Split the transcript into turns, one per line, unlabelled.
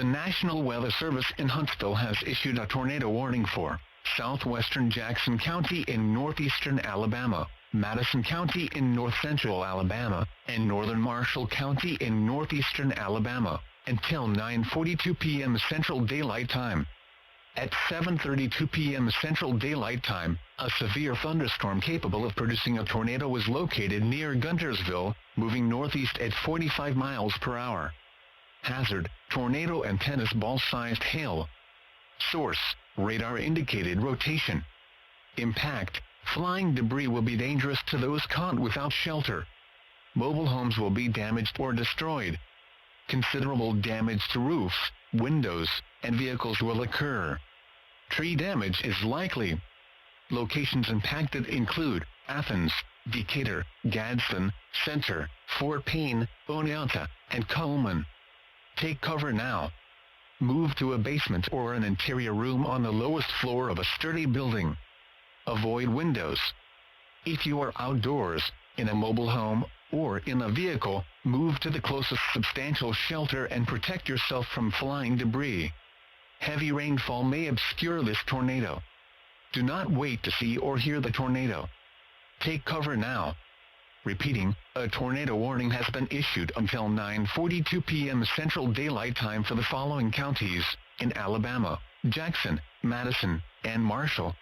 The National Weather Service in Huntsville has issued a tornado warning for southwestern Jackson County in northeastern Alabama, Madison County in north-central Alabama, and northern Marshall County in northeastern Alabama, until 9:42 p.m. Central Daylight Time. At 7:32 p.m. Central Daylight Time, a severe thunderstorm capable of producing a tornado was located near Guntersville, moving northeast at 45 miles per hour. Hazard: tornado and tennis ball-sized hail. Source: radar-indicated rotation. Impact: flying debris will be dangerous to those caught without shelter. Mobile homes will be damaged or destroyed. Considerable damage to roofs, windows, and vehicles will occur. Tree damage is likely. Locations impacted include Athens, Decatur, Gadsden, Center, Fort Payne, Oneonta, and Coleman. Take cover now. Move to a basement or an interior room on the lowest floor of a sturdy building. Avoid windows. If you are outdoors, in a mobile home, or in a vehicle, move to the closest substantial shelter and protect yourself from flying debris. Heavy rainfall may obscure this tornado. Do not wait to see or hear the tornado. Take cover now. Repeating, a tornado warning has been issued until 9:42 p.m. Central Daylight Time for the following counties in Alabama: Jackson, Madison, and Marshall,